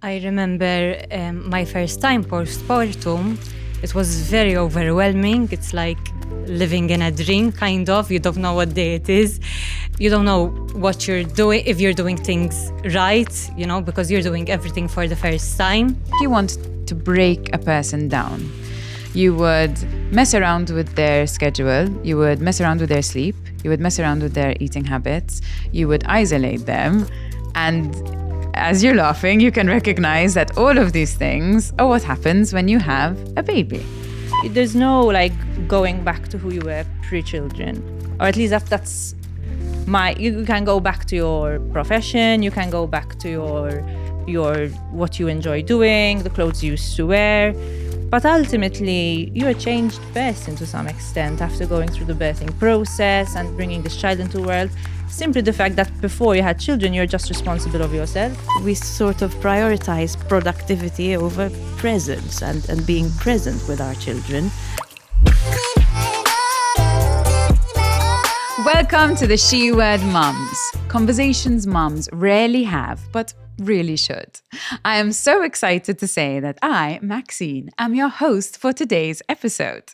I remember my first time postpartum. It was very overwhelming. It's like living in a dream, kind of. You don't know what day it is. You don't know what you're doing, if you're doing things right, because you're doing everything for the first time. If you want to break a person down, you would mess around with their schedule, you would mess around with their sleep, you would mess around with their eating habits, you would isolate them, and as you're laughing, you can recognize that all of these things are what happens when you have a baby. There's no going back to who you were pre-children, or at least that's you can go back to your profession, you can go back to your what you enjoy doing, the clothes you used to wear, but ultimately you're a changed person to some extent after going through the birthing process and bringing this child into the world. Simply the fact that before you had children, you're just responsible of yourself. We sort of prioritize productivity over presence and being present with our children. Welcome to the She Word Mums, conversations mums rarely have, but really should. I am so excited to say that I, Maxine, am your host for today's episode.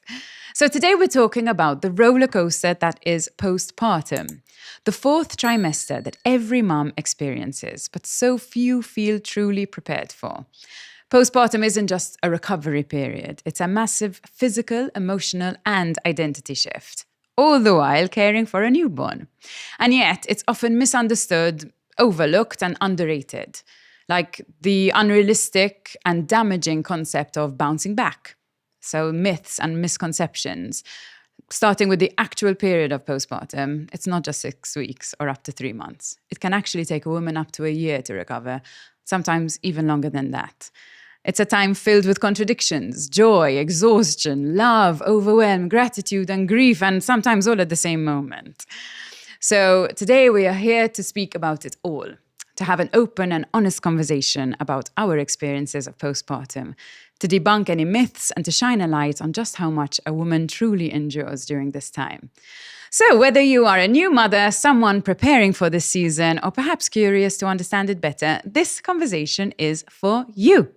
So today we're talking about the roller coaster that is postpartum, the fourth trimester that every mum experiences, but so few feel truly prepared for. Postpartum isn't just a recovery period, it's a massive physical, emotional, and identity shift, all the while caring for a newborn. And yet, it's often misunderstood, overlooked, and underrated, like the unrealistic and damaging concept of bouncing back. So myths and misconceptions. Starting with the actual period of postpartum, it's not just 6 weeks or up to 3 months. It can actually take a woman up to a year to recover, sometimes even longer than that. It's a time filled with contradictions, joy, exhaustion, love, overwhelm, gratitude, and grief, and sometimes all at the same moment. So today we are here to speak about it all, to have an open and honest conversation about our experiences of postpartum, to debunk any myths and to shine a light on just how much a woman truly endures during this time. So whether you are a new mother, someone preparing for this season, or perhaps curious to understand it better, this conversation is for you.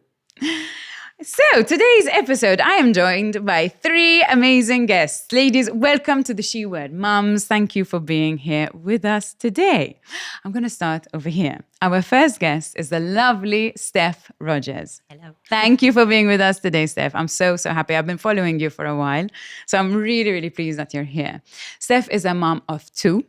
So, today's episode, I am joined by 3 amazing guests. Ladies, welcome to the She Word Mums. Thank you for being here with us today. I'm going to start over here. Our first guest is the lovely Steph Rogers. Hello. Thank you for being with us today, Steph. I'm so happy. I've been following you for a while, so I'm really, really pleased that you're here. Steph is a mom of 2.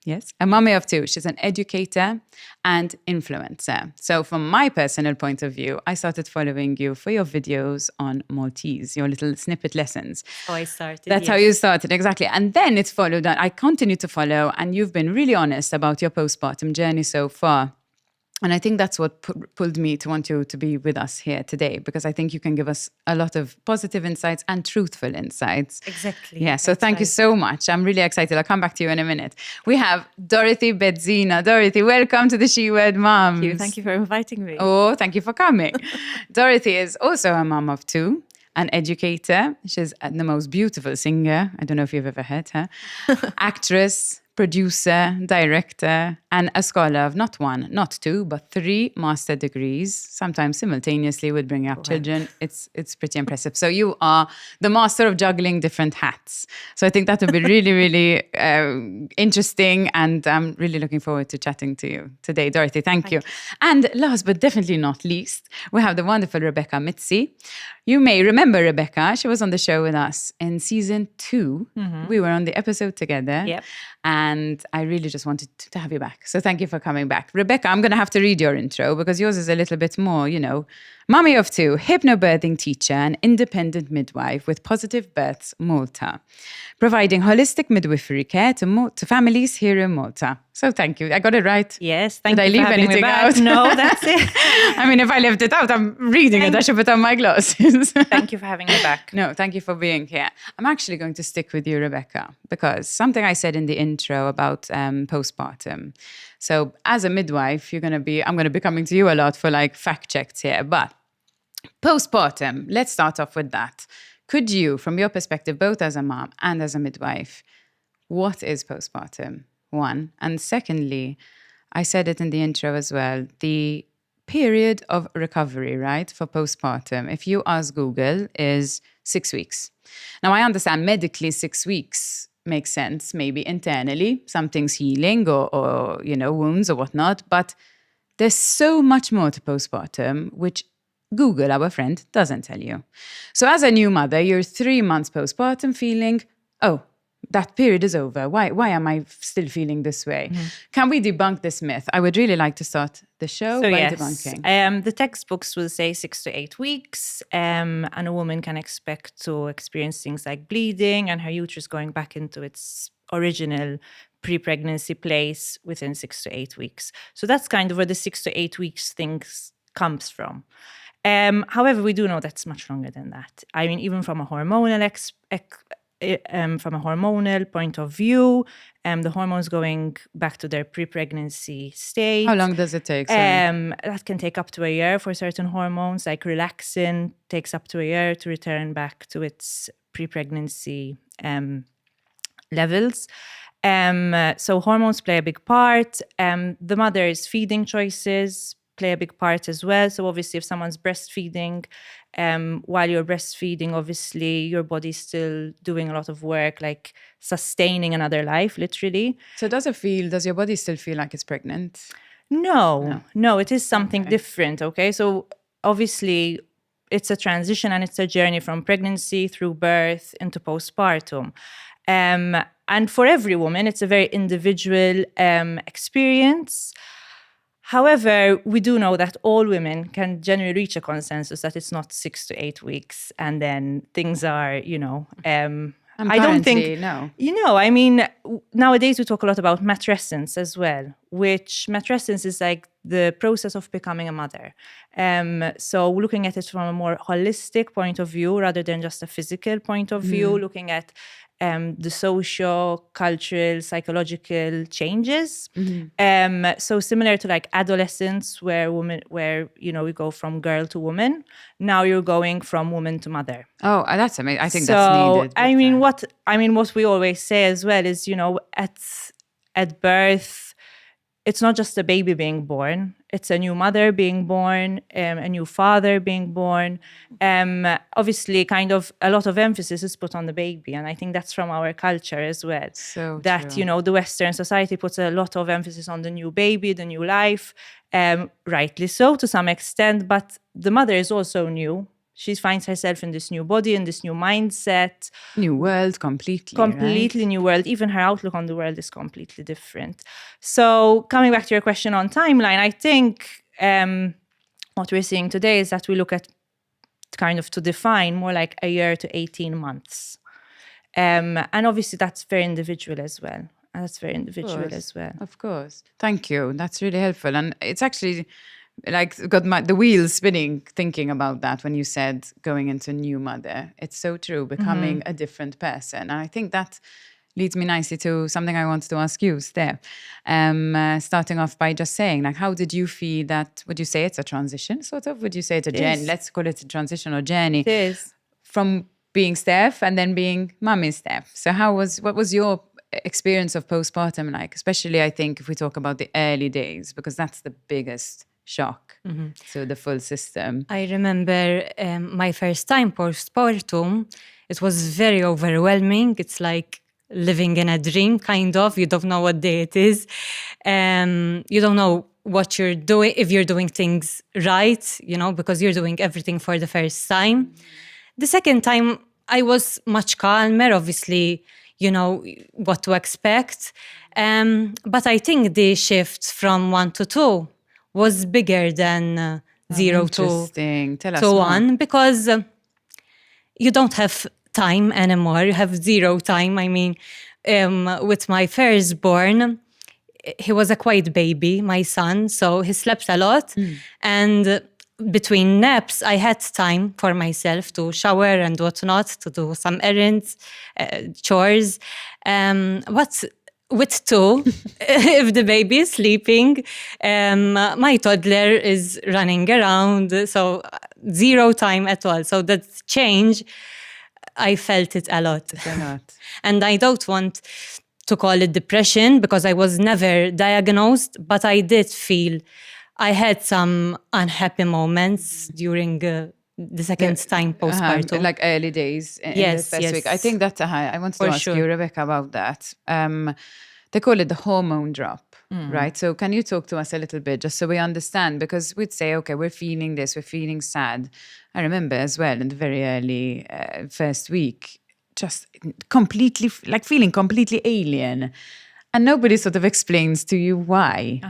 Yes, a mommy of 2. She's an educator and influencer. So from my personal point of view, I started following you for your videos on Maltese, your little snippet lessons. Oh, I started. That's how you started, exactly. And then it's followed, I continue to follow, and you've been really honest about your postpartum journey so far. And I think that's what pulled me to want you to be with us here today, because I think you can give us a lot of positive insights and truthful insights. Exactly. Yeah, so thank you so much. I'm really excited. I'll come back to you in a minute. We have Dorothy Bezzina. Dorothy, welcome to the She Word Mums. Thank you for inviting me. Oh, thank you for coming. Dorothy is also a mom of 2, an educator. She's the most beautiful singer. I don't know if you've ever heard her. Actress, producer, director, and a scholar of not 1, not 2, but 3 master degrees, sometimes simultaneously with bringing up children. It's pretty impressive. So you are the master of juggling different hats. So I think that will be really, really interesting, and I'm really looking forward to chatting to you today, Dorothy. Thank you. And last but definitely not least, we have the wonderful Rebecca Mizzi. You may remember Rebecca. She was on the show with us in season 2. Mm-hmm. We were on the episode together. Yep. And I really just wanted to have you back. So thank you for coming back. Rebecca, I'm going to have to read your intro because yours is a little bit more, mommy of 2, hypnobirthing teacher and independent midwife with Positive Birth Malta, providing holistic midwifery care to families here in Malta. So thank you. I got it right? Yes, thank you for having me back. No, that's it. I mean, if I left it out, I'm reading it. I should put on my glasses. Thank you for having me back. No, thank you for being here. I'm actually going to stick with you, Rebecca, because something I said in the intro about postpartum. So as a midwife, I'm going to be coming to you a lot for fact checks here. But postpartum, let's start off with that. Could you, from your perspective, both as a mom and as a midwife, what is postpartum? 1. And secondly, I said it in the intro as well, the period of recovery, right, for postpartum, if you ask Google, is 6 weeks. Now, I understand medically 6 weeks makes sense, maybe internally, something's healing or wounds or whatnot, but there's so much more to postpartum, which Google, our friend, doesn't tell you. So as a new mother, you're 3 months postpartum feeling, oh, that period is over. Why am I still feeling this way? Can we debunk this myth? I would really like to start the show by debunking. The textbooks will say 6 to 8 weeks, and a woman can expect to experience things like bleeding and her uterus going back into its original pre-pregnancy place within 6 to 8 weeks. So that's kind of where the 6 to 8 weeks things comes from. However, we do know that's much longer than that. I mean, even from a hormonal point of view, the hormones going back to their pre-pregnancy state. How long does it take? That can take up to a year for certain hormones, like relaxin takes up to a year to return back to its pre-pregnancy levels. So hormones play a big part. The mother's feeding choices play a big part as well. So obviously if someone's breastfeeding, while you're breastfeeding, obviously your body's still doing a lot of work, like sustaining another life, literally. So does your body still feel like it's pregnant? No, it is something different, okay? So obviously it's a transition and it's a journey from pregnancy through birth into postpartum. And for every woman, it's a very individual experience. However, we do know that all women can generally reach a consensus that it's not 6 to 8 weeks and then things are, I don't think, no. I mean, nowadays we talk a lot about matrescence as well, which matrescence is like the process of becoming a mother. So looking at it from a more holistic point of view rather than just a physical point of view, looking at the social, cultural, psychological changes. So similar to like adolescence, where we go from girl to woman. Now you're going from woman to mother. Oh, that's amazing. I think that's needed. What we always say as well is, at birth, it's not just a baby being born. It's a new mother being born, a new father being born. Obviously, kind of a lot of emphasis is put on the baby. And I think that's from our culture as well. So that, true. The Western society puts a lot of emphasis on the new baby, the new life. Rightly so, to some extent. But the mother is also new. She finds herself in this new body, in this new mindset. New world, completely right? New world. Even her outlook on the world is completely different. So coming back to your question on timeline, I think what we're seeing today is that we look at kind of to define more like a year to 18 months. And obviously that's very individual as well. Of course. Thank you. That's really helpful. And it's actually like got the wheels spinning thinking about that when you said going into new mother. It's so true, becoming a different person. And I think that leads me nicely to something I wanted to ask you, Steph. Starting off by just saying, like, how did you feel that, would you say it's a transition, sort of? Would you say it's a journey? Let's call it a transition or journey. It is. From being Steph and then being mummy Steph. So what was your experience of postpartum like? Especially, I think, if we talk about the early days, because that's the biggest shock to the full system. I remember my first time postpartum. It was very overwhelming. It's like living in a dream, kind of. You don't know what day it is. You don't know what you're doing, if you're doing things right, because you're doing everything for the first time. The second time, I was much calmer, obviously, what to expect. But I think the shift from 1 to 2 was bigger than 0 to 1, because you don't have time anymore. You have 0 time. I mean, with my firstborn, he was a quiet baby, my son, so he slept a lot. And between naps, I had time for myself to shower and whatnot, to do some errands, chores. But with 2, if the baby is sleeping, my toddler is running around, so 0 time at all. So that change, I felt it a lot. And I don't want to call it depression because I was never diagnosed, but I did feel I had some unhappy moments during the second time postpartum. Like early days in the Yes, first week. I yes. think that's I wanted to For ask sure. you, Rebecca, about that. They call it the hormone drop, right? So can you talk to us a little bit just so we understand? Because we'd say, okay, we're feeling this, we're feeling sad. I remember as well in the very early first week, just completely, like feeling completely alien. And nobody sort of explains to you why.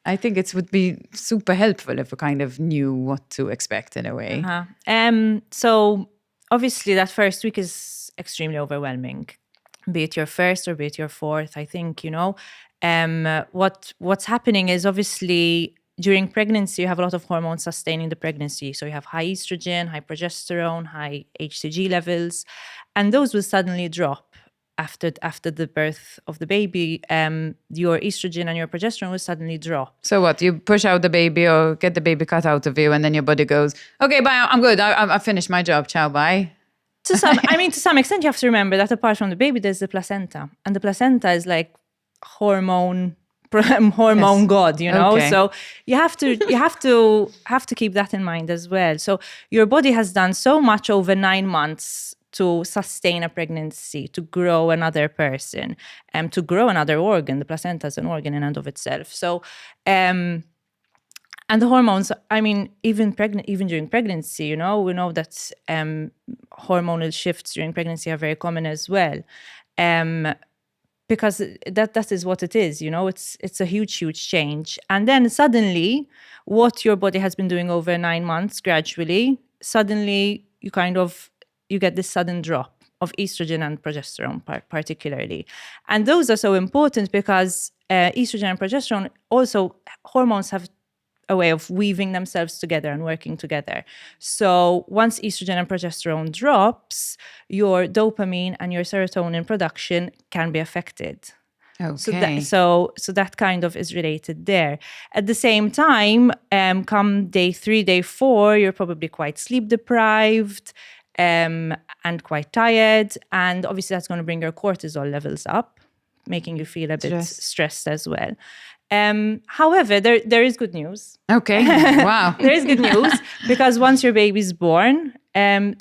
I think it would be super helpful if we kind of knew what to expect in a way. So obviously that first week is extremely overwhelming, be it your first or be it your fourth. I think, what's happening is obviously during pregnancy, you have a lot of hormones sustaining the pregnancy. So you have high estrogen, high progesterone, high HCG levels, and those will suddenly drop. After the birth of the baby, your estrogen and your progesterone will suddenly drop. So what? You push out the baby or get the baby cut out of you, and then your body goes, "Okay, bye. I'm good. I finished my job. Ciao, bye." To some extent, you have to remember that apart from the baby, there's the placenta, and the placenta is like hormone Yes. god, Okay. So you have to keep that in mind as well. So your body has done so much over 9 months to sustain a pregnancy, to grow another person, and to grow another organ. The placenta is an organ in and of itself. So, and the hormones, even during pregnancy, we know that hormonal shifts during pregnancy are very common as well. Because that is what it is, it's a huge change. And then suddenly, what your body has been doing over 9 months, gradually, suddenly you get this sudden drop of estrogen and progesterone particularly. And those are so important because estrogen and progesterone, also hormones have a way of weaving themselves together and working together. So once estrogen and progesterone drops, your dopamine and your serotonin production can be affected. Okay. So that kind of is related there. At the same time, come day 3, day 4, you're probably quite sleep deprived and quite tired. And obviously that's going to bring your cortisol levels up, making you feel a bit stressed as well. However, there is good news. Okay. Wow. There is good news because once your baby's born, and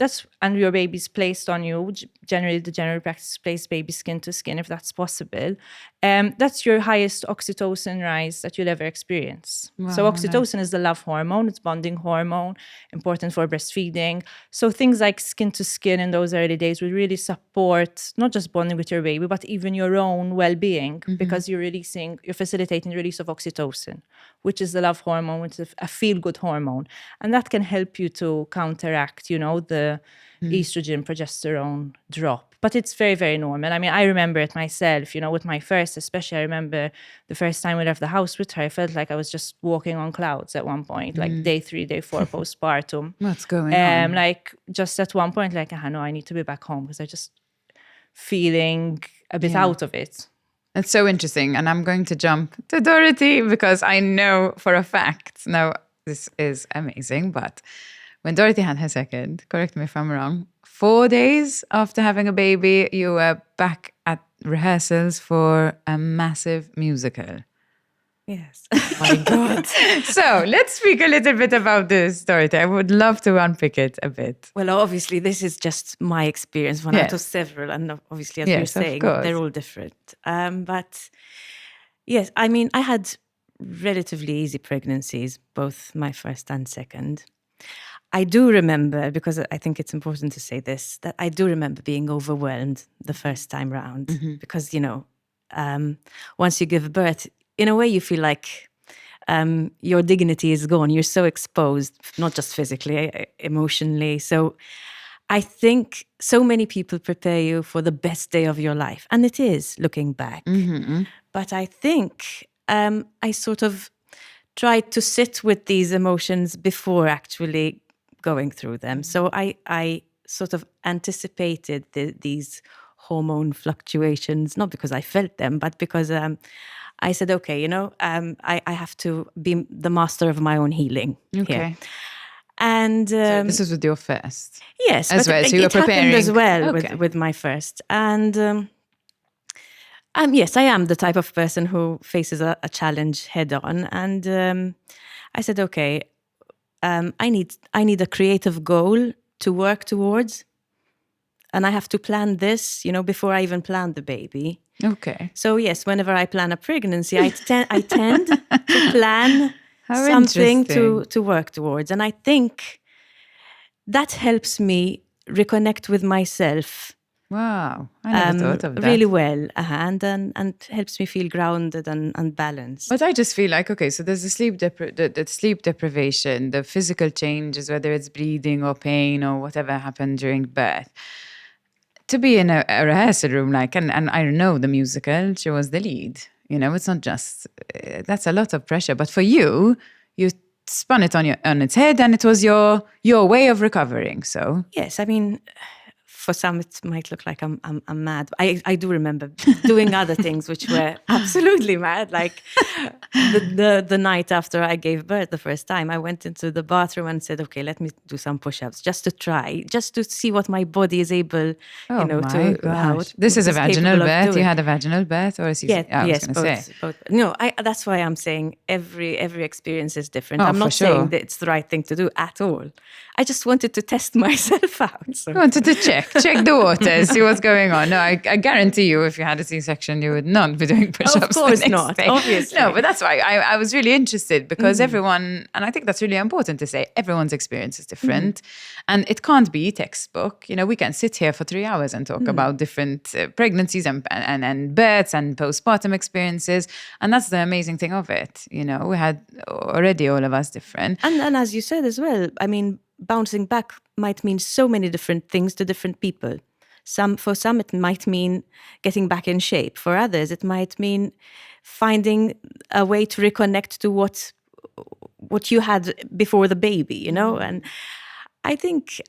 your baby's placed on you, generally the general practice is place baby skin to skin if that's possible. That's your highest oxytocin rise that you'll ever experience. Wow, so oxytocin is the love hormone, it's bonding hormone, important for breastfeeding. So things like skin to skin in those early days will really support not just bonding with your baby, but even your own well-being, because you're facilitating the release of oxytocin, which is the love hormone, which is a feel-good hormone. And that can help you to counteract, the estrogen, progesterone drop. But it's very, very normal. I remember it myself, with my first, especially. I remember the first time we left the house with her, I felt like I was just walking on clouds at one point, like day 3, day 4 postpartum. What's going on? Like just at one point, like, no, I need to be back home because I just feeling a bit out of it. It's so interesting. And I'm going to jump to Dorothy because I know for a fact, now this is amazing, but when Dorothy had her second, correct me if I'm wrong, 4 days after having a baby, you were back at rehearsals for a massive musical. Yes. My God. So let's speak a little bit about this, Dorothy. I would love to unpick it a bit. Well, obviously, this is just my experience, one out of several. And obviously, as you're saying, they're all different. But yes, I had relatively easy pregnancies, both my first and second. I do remember, because I think it's important to say this, that I do remember being overwhelmed the first time round. Because, once you give birth, in a way you feel like your dignity is gone. You're so exposed, not just physically, emotionally. So I think so many people prepare you for the best day of your life. And it is, looking back. But I think I sort of tried to sit with these emotions before actually going through them. So I sort of anticipated these hormone fluctuations, not because I felt them, but because I said, okay, I have to be the master of my own healing here. And so this is with your first? Yes, as but well. So you were preparing happened as well with my first. And yes, I am the type of person who faces a challenge head on. And I said, okay, I need a creative goal to work towards. And I have to plan this, before I even plan the baby. Okay. So yes, whenever I plan a pregnancy, I tend to plan something to work towards. And I think that helps me reconnect with myself. Wow, I never thought of that. Really well, and helps me feel grounded and balanced. But I just feel like, okay, so there's the sleep deprivation, the physical changes, whether it's bleeding or pain or whatever happened during birth. To be in a rehearsal room, and I know the musical, she was the lead. It's not just, that's a lot of pressure. But for you spun it on its head, and it was your way of recovering. So yes, I mean, for some it might look like I'm mad. I do remember doing other things which were absolutely mad. Like the night after I gave birth the first time, I went into the bathroom and said, okay, let me do some push-ups just to see what my body is able, gosh. This is a vaginal birth. You had a vaginal birth or a C-section? Yeah, yes, both. No, that's why I'm saying every experience is different. I'm not saying that it's the right thing to do at all. I just wanted to test myself out. So. You wanted to check the waters, see what's going on. No, I guarantee you, if you had a C-section, you would not be doing push-ups. Of course not, obviously. No, but that's why I was really interested, because everyone, and I think that's really important to say, everyone's experience is different. And it can't be textbook. We can sit here for 3 hours and talk about different pregnancies and births and postpartum experiences. And that's the amazing thing of it. We had already all of us different. And as you said as well, I mean, bouncing back might mean so many different things to different people. For some, it might mean getting back in shape. For others, it might mean finding a way to reconnect to what you had before the baby, And I think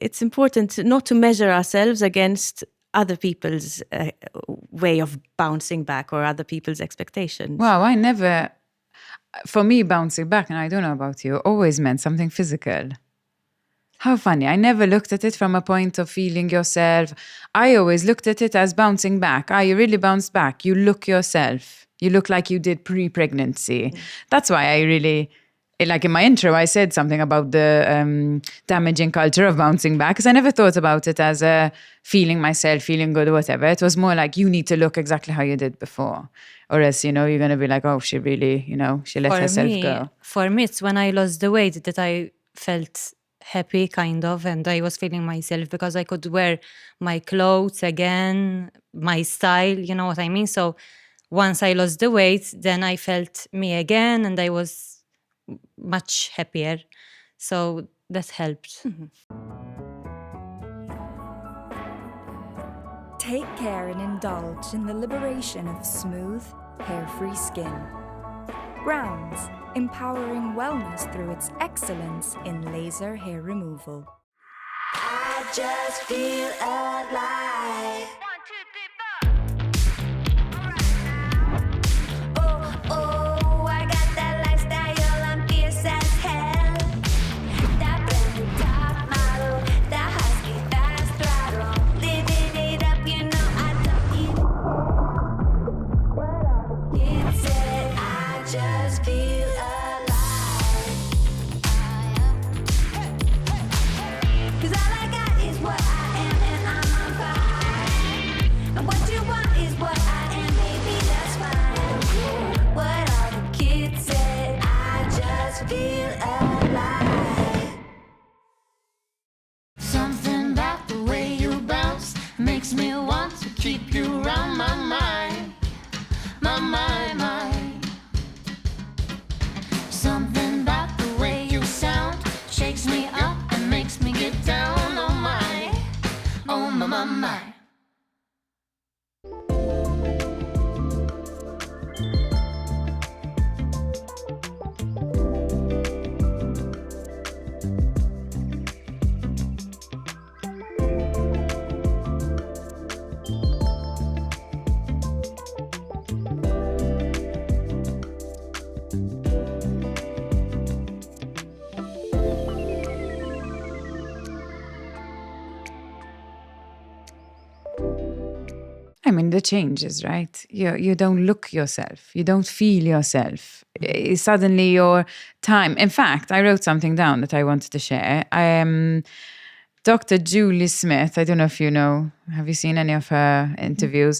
it's important not to measure ourselves against other people's way of bouncing back or other people's expectations. Wow, for me, bouncing back, and I don't know about you, always meant something physical. How funny. I never looked at it from a point of feeling yourself. I always looked at it as bouncing back. You really bounced back. You look yourself. You look like you did pre-pregnancy. That's why I really, like in my intro, I said something about the damaging culture of bouncing back, because I never thought about it as a feeling myself, feeling good or whatever. It was more like, you need to look exactly how you did before. Or else, you're going to be like, oh, she really, she let herself go. For me, it's when I lost the weight that I felt happy, kind of, and I was feeling myself, because I could wear my clothes again, my style, you know what I mean? So once I lost the weight, then I felt me again, and I was much happier. So that helped. Take care and indulge in the liberation of smooth, hair-free skin. Browns, empowering wellness through its excellence in laser hair removal. I just feel alive. 1, 2, 3, 4. Oh, I got that lifestyle, I'm fierce as hell. That blended top model, that husky fast throttle. Living it up, I don't even. It said I just feel alive. 'Cause all I got is what I am, and I'm on fire. And what you want is what I am, baby, that's fine. What all the kids said, I just feel alive. Something about the way you bounce makes me want to keep you around my mind. My mind, mind. Something about the way you sound shakes me up and makes me get down on my, my. I mean, the changes, right? You don't look yourself. You don't feel yourself. Suddenly your time. In fact, I wrote something down that I wanted to share. Dr. Julie Smith, I don't know if you know, have you seen any of her interviews?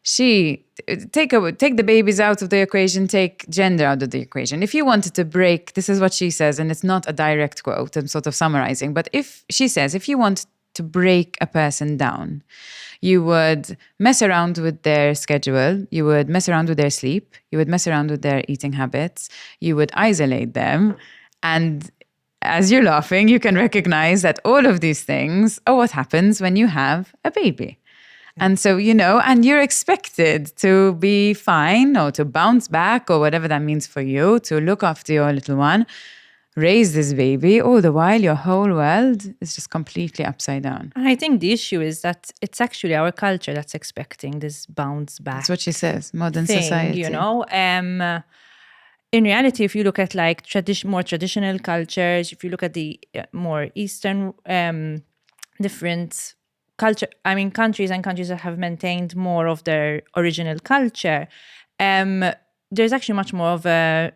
She, take the babies out of the equation, take gender out of the equation. If you wanted to break, this is what she says, and it's not a direct quote, I'm sort of summarizing, but she says, if you want to break a person down, you would mess around with their schedule, you would mess around with their sleep, you would mess around with their eating habits, you would isolate them, and as you're laughing, you can recognize that all of these things are what happens when you have a baby. And so, and you're expected to be fine or to bounce back or whatever that means for you, to look after your little one, raise this baby, all the while your whole world is just completely upside down. And I think the issue is that it's actually our culture that's expecting this bounce back. That's what she says, modern thing, society. In reality, if you look at like more traditional cultures, if you look at the more Eastern different culture, countries that have maintained more of their original culture, there's actually much more of a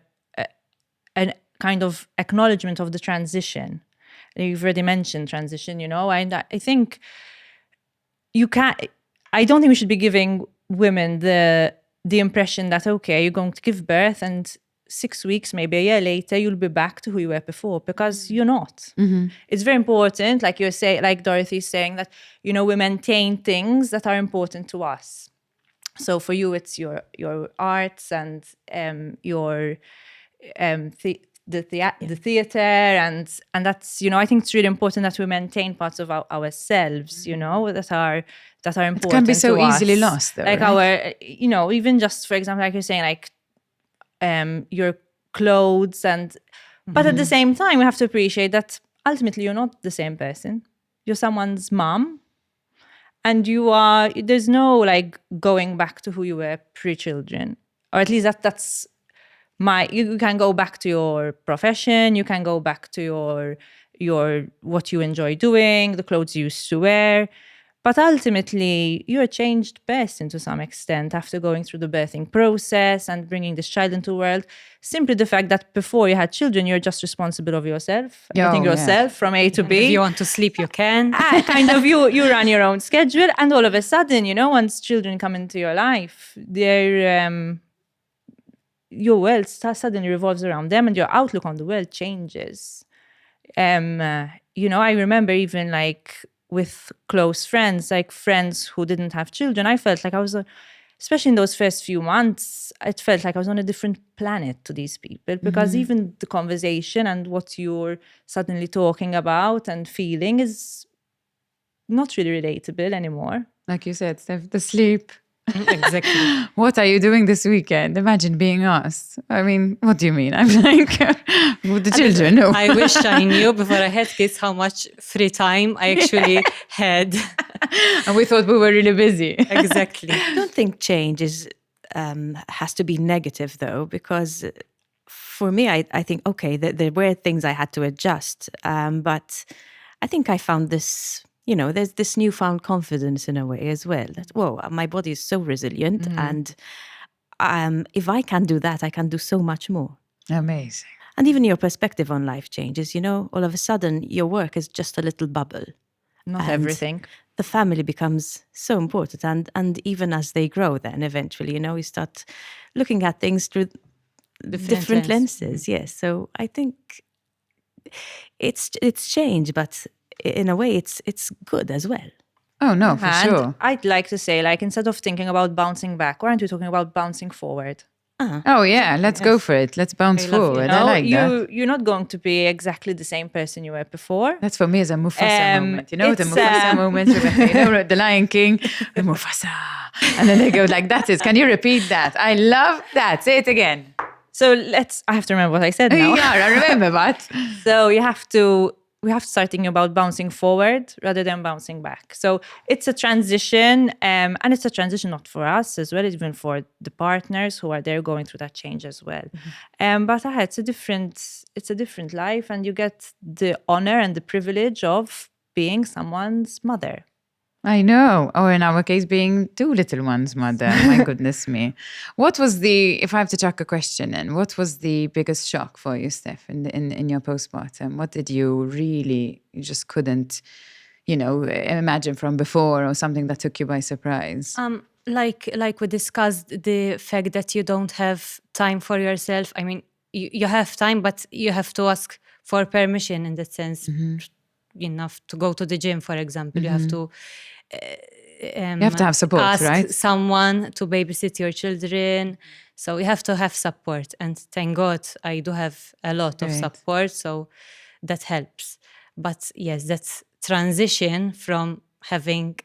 kind of acknowledgement of the transition. You've already mentioned transition, and I think I don't think we should be giving women the impression that, okay, you're going to give birth and 6 weeks, maybe a year later, you'll be back to who you were before, because you're not. Mm-hmm. It's very important, like you're saying, like Dorothy's saying, that, we maintain things that are important to us. So for you, it's your arts and your the theater, and that's, I think it's really important that we maintain parts of ourselves, that are important. It can be so easily lost, though, like right? our, even just for example, like you're saying, like your clothes, but at the same time, we have to appreciate that ultimately you're not the same person. You're someone's mom, and there's no like going back to who you were pre-children, or at least that's you can go back to your profession, you can go back to your what you enjoy doing, the clothes you used to wear. But ultimately, you're a changed person to some extent after going through the birthing process and bringing this child into the world. Simply the fact that before you had children, you're just responsible of yourself, everything yourself from A to B. If you want to sleep, you can. Kind of, you run your own schedule, and all of a sudden, once children come into your life, your world suddenly revolves around them, and your outlook on the world changes. I remember even like with close friends, like friends who didn't have children, I felt like I was, especially in those first few months, it felt like I was on a different planet to these people, because even the conversation and what you're suddenly talking about and feeling is not really relatable anymore. Like you said, Steph, the sleep. Exactly. What are you doing this weekend? Imagine being asked. I mean, what do you mean? I'm like, with the children, no. I wish I knew before I had kids how much free time I actually had. And we thought we were really busy. Exactly. I don't think change has to be negative, though, because for me, I think, okay, there were things I had to adjust. But I think I found this... there's this newfound confidence in a way as well. That, whoa, my body is so resilient. And if I can do that, I can do so much more. Amazing. And even your perspective on life changes. All of a sudden, your work is just a little bubble. Not everything. The family becomes so important. And even as they grow, then eventually, we start looking at things through different lenses. Yes. So I think it's change, but in a way, it's good as well. Oh, no, for sure. I'd like to say, like, instead of thinking about bouncing back, why aren't we talking about bouncing forward? Oh, yeah, let's go for it. Let's bounce forward. I like that. You're not going to be exactly the same person you were before. That's for me as a Mufasa moment. The Mufasa moment, Rebecca, the Lion King, the Mufasa. And then they go like, can you repeat that? I love that. Say it again. So I have to remember what I said now. Yeah, I remember, but. So we have to start thinking about bouncing forward rather than bouncing back. So it's a transition, and it's a transition not for us as well, even for the partners who are there going through that change as well. But it's a different life, and you get the honor and the privilege of being someone's mother. I know. Or in our case, being 2 little ones, mother. My goodness me. What was if I have to chuck a question in, what was the biggest shock for you, Steph, in your postpartum? What did you just couldn't, imagine from before, or something that took you by surprise? Like we discussed, the fact that you don't have time for yourself. I mean, you have time, but you have to ask for permission in that sense. Enough to go to the gym, for example. You have to you have to have support, ask right? someone to babysit your children. So you have to have support. And thank God I do have a lot of support. So that helps. But yes, that's transition from having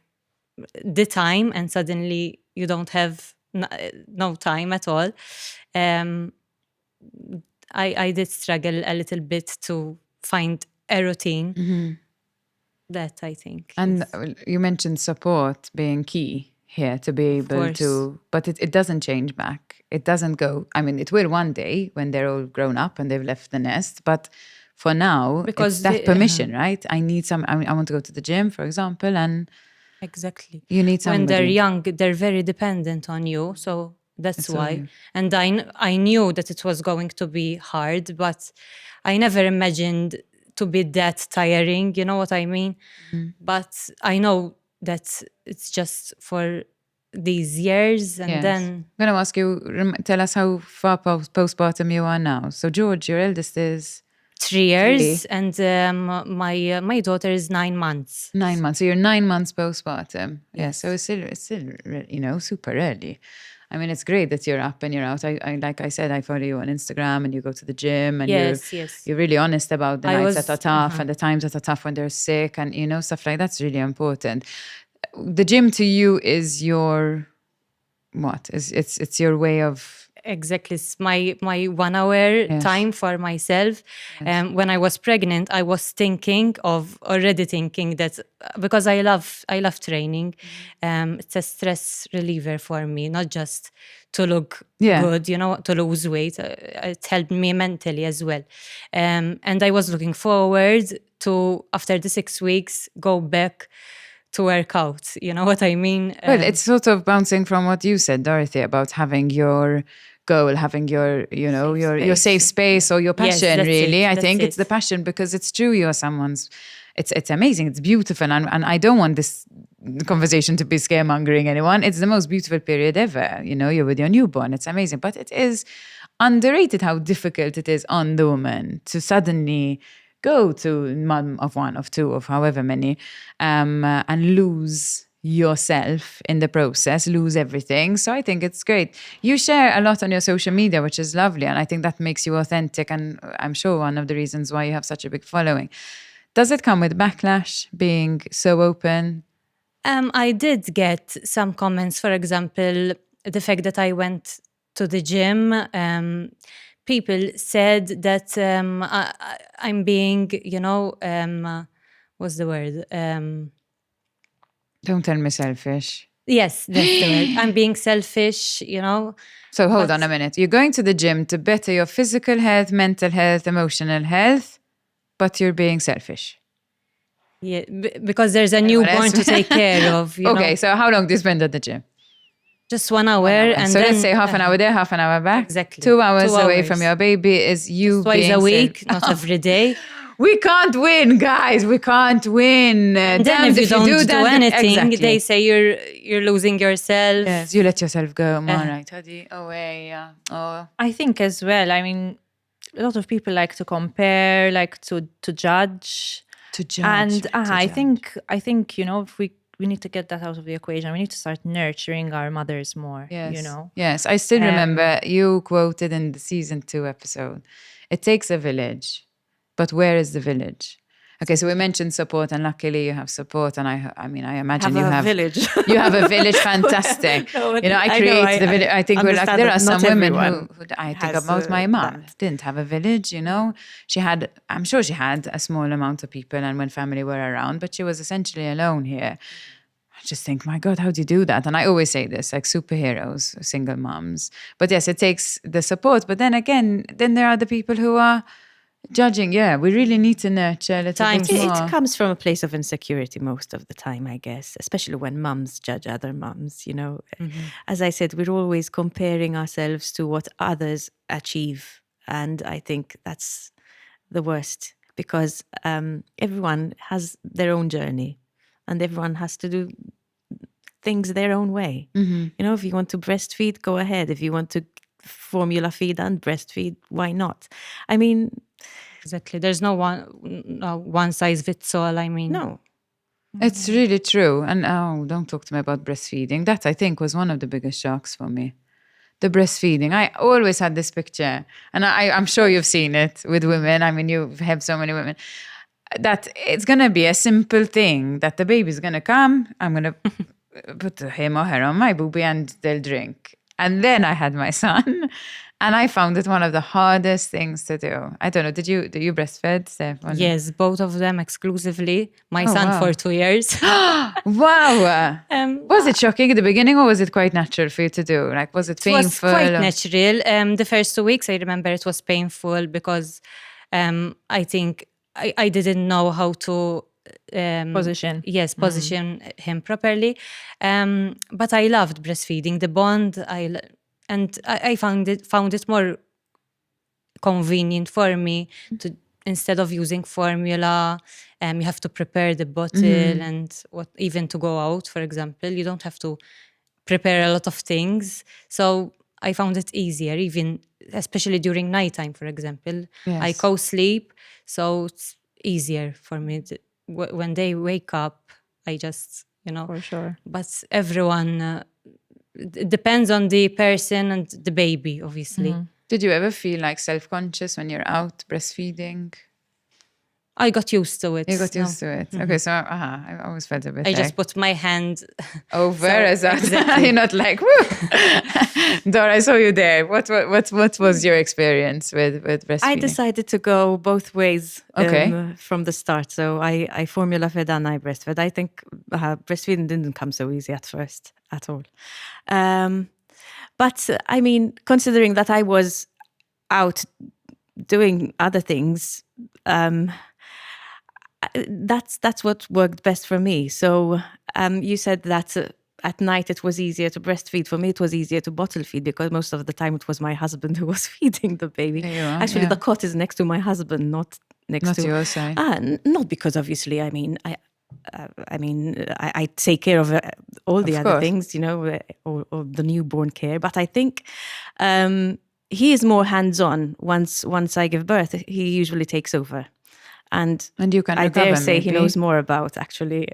the time and suddenly you don't have no time at all. I did struggle a little bit to find a routine. That I think. And you mentioned support being key here to be able to, but it doesn't change back. It doesn't go, I mean, it will one day when they're all grown up and they've left the nest, but for now, because it's that permission, right? I need I want to go to the gym, for example, and exactly. You need somebody. When they're young, they're very dependent on you, so that's why. And I knew that it was going to be hard, but I never imagined to be that tiring, you know what I mean? But I know that it's just for these years, and then I'm going to ask you, tell us how far postpartum you are now. So George, your eldest is 3 years, and my daughter is 9 months. 9 months. So you're 9 months postpartum. Yeah. So it's still super early. I mean, it's great that you're up and you're out. I like I said, I follow you on Instagram and you go to the gym and you're really honest about the nights that are tough and the times that are tough when they're sick and, stuff like that's really important. The gym to you is your, what? It's your way of... Exactly. It's my 1 hour time for myself. When I was pregnant, I was already thinking that because I love training, it's a stress reliever for me, not just to look good, to lose weight. It helped me mentally as well. And I was looking forward to, after the 6 weeks, go back to work out. You know what I mean? Well, it's sort of bouncing from what you said, Dorothy, about having your goal, having your safe space or your passion, really. I think it's the passion because it's true. You're someone's, it's amazing. It's beautiful. And I don't want this conversation to be scaremongering anyone. It's the most beautiful period ever. You're with your newborn. It's amazing. But it is underrated how difficult it is on the woman to suddenly go to mom of 1, of 2, of however many, and lose yourself in the process, lose everything. So I think it's great. You share a lot on your social media, which is lovely. And I think that makes you authentic. And I'm sure one of the reasons why you have such a big following. Does it come with backlash, being so open? I did get some comments. For example, the fact that I went to the gym, people said that I'm being, what's the word? Don't tell me selfish. Yes, that's the word. I'm being selfish, So hold on a minute. You're going to the gym to better your physical health, mental health, emotional health, but you're being selfish. Yeah, because there's a newborn to take care of. Okay, so how long do you spend at the gym? Just 1 hour. And so then, let's say half an hour there, half an hour back. Exactly. 2 hours away from your baby is you twice a week, not every day. We can't win, guys. We can't win. And then if you don't do anything, they say you're losing yourself. Yes, you let yourself go. All right, Toddy, away. Oh. I think as well. I mean, a lot of people like to compare, like to judge. And I think if we need to get that out of the equation. We need to start nurturing our mothers more. Yes. Yes, I still remember you quoted in the season 2 episode. It takes a village. But where is the village? Okay, so we mentioned support, and luckily you have support, and I imagine you have a village. You have a village, fantastic. I create the village. I think there are some women who I think about my mom didn't have a village. I'm sure she had a small amount of people, and when family were around, but she was essentially alone here. I just think, my God, how do you do that? And I always say this, like superheroes, single moms. But yes, it takes the support. But then again, there are the people who are Judging, yeah, we really need to nurture a little bit more. It comes from a place of insecurity most of the time, I guess, especially when mums judge other mums, you know. As I said, we're always comparing ourselves to what others achieve. And I think that's the worst because everyone has their own journey and everyone has to do things their own way. You know, if you want to breastfeed, go ahead. If you want to formula feed and breastfeed, why not? I mean, exactly. There's no one size fits all. I mean, no. It's really true. And don't talk to me about breastfeeding. That I think was one of the biggest shocks for me. The breastfeeding. I always had this picture, and I'm sure you've seen it with women. I mean, you have so many women. That it's going to be a simple thing, that the baby's going to come, I'm going to put him or her on my boobie and they'll drink. And then I had my son, and I found it one of the hardest things to do. I don't know, did you breastfeed, Steph? Yes, both of them exclusively. My son for 2 years. Wow. Was it shocking at the beginning, or was it quite natural for you to do? Like, was it painful? It was quite natural. The first 2 weeks, I remember it was painful because I think I didn't know how to Position. Yes, position him properly. But I loved breastfeeding, the bond. I found it more convenient for me to, instead of using formula, you have to prepare the bottle and even to go out, for example, you don't have to prepare a lot of things. So I found it easier, even especially during nighttime, for example. Yes. I co-sleep, so it's easier for me. When they wake up, I just, For sure. But everyone, it depends on the person and the baby, obviously. Did you ever feel like self-conscious when you're out breastfeeding? I got used to it. You got used to it. Okay, so I always felt a bit I like just put my hand over as that. You're not like, woo. Dora, I saw you there. What was your experience with breastfeeding? I decided to go both ways Okay. from the start. So I formula fed and I breastfed. I think breastfeeding didn't come so easy at first at all. But I mean, considering that I was out doing other things, that's what worked best for me. So you said that at night it was easier to breastfeed. For me, it was easier to bottle feed because most of the time it was my husband who was feeding the baby. Actually, the cot is next to my husband, not next to your side. Not because obviously, I mean, I take care of all the other things, you know, or the newborn care. But I think he is more hands-on. Once I give birth, he usually takes over. And you can I recover, dare say he maybe. knows more about actually,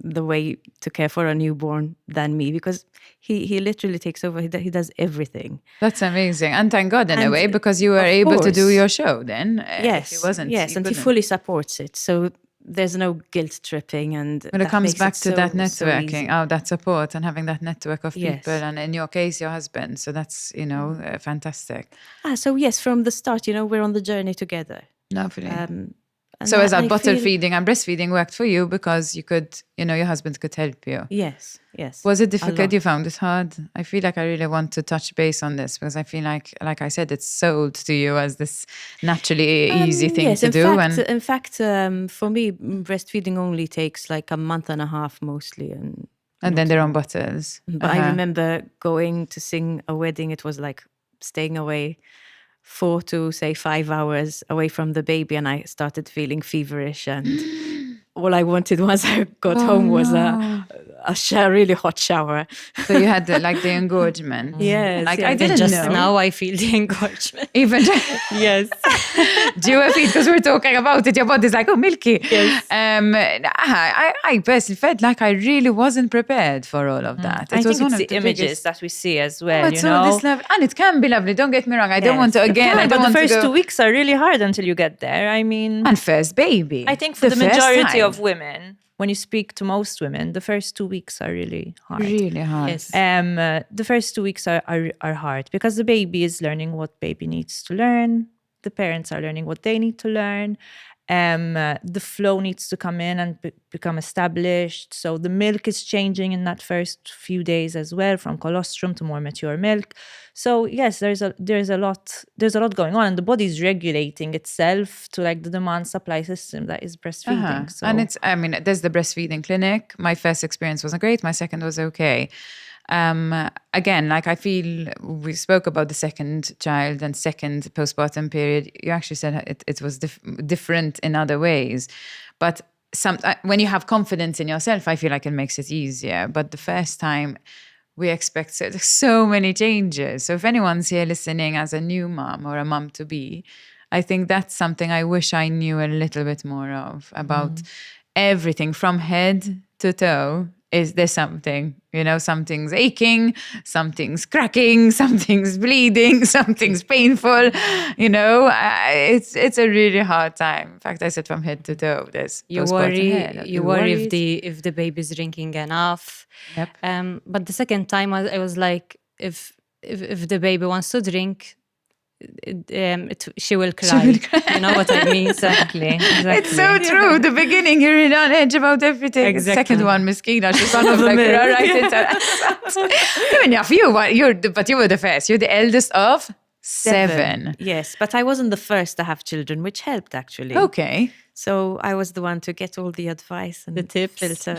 the way to care for a newborn than me, because he literally takes over. He does everything. That's amazing. And thank God in a way, because you were able to do your show then. Yes, if he wasn't, yes, and he fully supports it. So there's no guilt tripping. And but it comes back to that so networking, that support and having that network of Yes. people. And in your case, your husband. So that's, fantastic. So yes, from the start, we're on the journey together. Lovely. And So as that I bottle feel- feeding and breastfeeding worked for you because you could, your husband could help you. Yes, yes. Was it a difficult? lot. You found it hard? I feel like I really want to touch base on this because I feel like I said, it's sold to you as this naturally easy thing yes, to do. In fact, for me, breastfeeding only takes like a month and a half mostly. And then they're on bottles. But I remember going to sing a wedding. It was like staying away 4 to say 5 hours away from the baby, and I started feeling feverish, and all I wanted once I got home was a really hot shower. So you had the engorgement. Yes, like yes. I didn't just know. now I feel the engorgement. Even Yes. do you ever feel, because we're talking about it, your body's like, oh, milky. Yes. I personally felt like I really wasn't prepared for all of that. I It was think one it's of the images that we see as well, Oh, it's all this lovely, and it can be lovely. Don't get me wrong. I don't want to again. I don't but want the to first go. 2 weeks are really hard until you get there. I mean, And first baby. I think for the first majority time. of women, when you speak to most women, the first 2 weeks are really hard. Really hard. Yes. The first 2 weeks are hard because the baby is learning what baby needs to learn. The parents are learning what they need to learn. The flow needs to come in and become established. So the milk is changing in that first few days as well, from colostrum to more mature milk. So yes, there's a lot going on, and the body is regulating itself to like the demand supply system that is breastfeeding. So. And there's the breastfeeding clinic. My first experience wasn't great. My second was okay. Again, like I feel we spoke about the second child and second postpartum period. You actually said it was different in other ways, but when you have confidence in yourself, I feel like it makes it easier. But the first time, we expect so many changes. So if anyone's here listening as a new mom or a mom to be, I think that's something I wish I knew a little bit more of, about everything from head to toe. Is there something, something's aching, something's cracking, something's bleeding, something's painful, it's a really hard time. In fact, I said from head to toe, there's you worry if the baby's drinking enough. Yep. But the second time I was like, if the baby wants to drink, she will cry. You know what I mean? Exactly. It's so true. The beginning, you're really on edge about everything. Exactly. The second one, Miskina, she's one of like, even if but you were the first. You're the eldest of 7. Yes, but I wasn't the first to have children, which helped actually. Okay. So I was the one to get all the advice and the tips. Filter,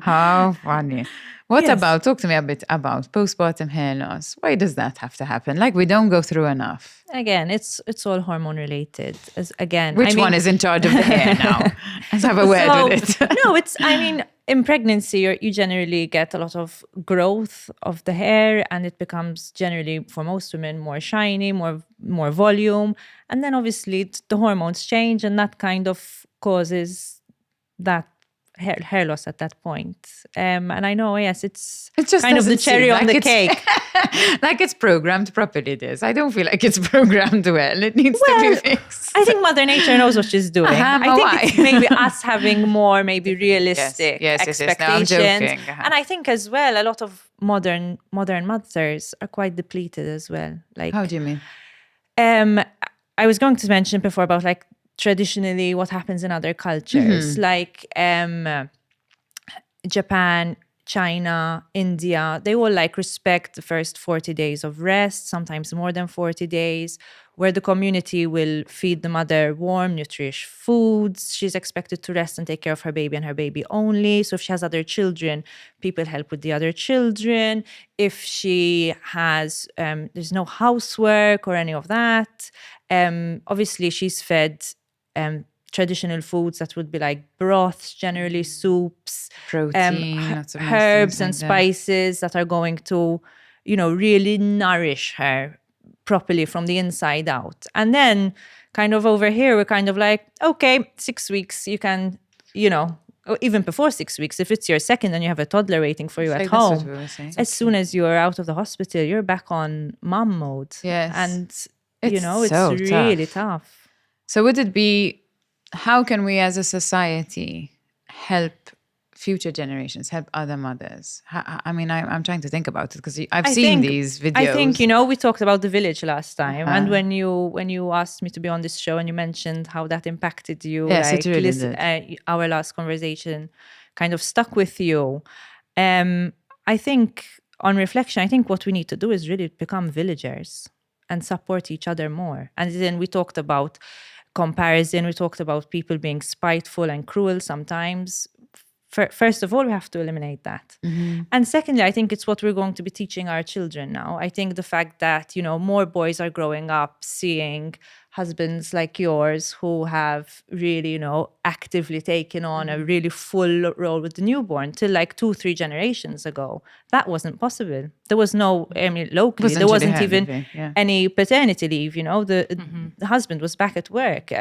How funny. Talk to me a bit about postpartum hair loss. Why does that have to happen? Like, we don't go through enough. Again, it's all hormone related. Which one is in charge of the hair now? Let's have a word with it. No, in pregnancy, you generally get a lot of growth of the hair, and it becomes generally, for most women, more shiny, more volume. And then obviously the hormones change, and that kind of causes that hair loss at that point. And I know, yes, it's just kind of the cherry on the cake. Like it's programmed properly, this. I don't feel like it's programmed well. It needs to be fixed. I think Mother Nature knows what she's doing. I think it's maybe us having more maybe realistic expectations. No, I'm joking. And I think as well, a lot of modern mothers are quite depleted as well. Like, how do you mean? I was going to mention before about like traditionally what happens in other cultures, like Japan, China, India, they all like respect the first 40 days of rest, sometimes more than 40 days, where the community will feed the mother warm, nutritious foods. She's expected to rest and take care of her baby and her baby only. So if she has other children, people help with the other children. If she has, there's no housework or any of that. Obviously, she's fed traditional foods that would be like broths, generally soups, protein, lots of herbs and spices that are going to, really nourish her properly from the inside out. And then kind of over here, we're kind of like, okay, 6 weeks, you can, or even before 6 weeks, if it's your second and you have a toddler waiting for you at home, as soon as you're out of the hospital, you're back on mom mode. Yes. And, it's it's really tough. So would it be, how can we as a society help future generations, help other mothers? I'm trying to think about it because I've seen these videos. I think, we talked about the village last time. And when you asked me to be on this show and you mentioned how that impacted you, yes, it really did. Our last conversation kind of stuck with you. I think on reflection, I think what we need to do is really become villagers and support each other more. And then we talked about comparison. We talked about people being spiteful and cruel sometimes. First of all, we have to eliminate that. And secondly, I think it's what we're going to be teaching our children now. I think the fact that, more boys are growing up seeing husbands like yours who have really, actively taken on a really full role with the newborn till like 2-3 generations ago. That wasn't possible. There was no, locally, there wasn't even any paternity leave, the husband was back at work.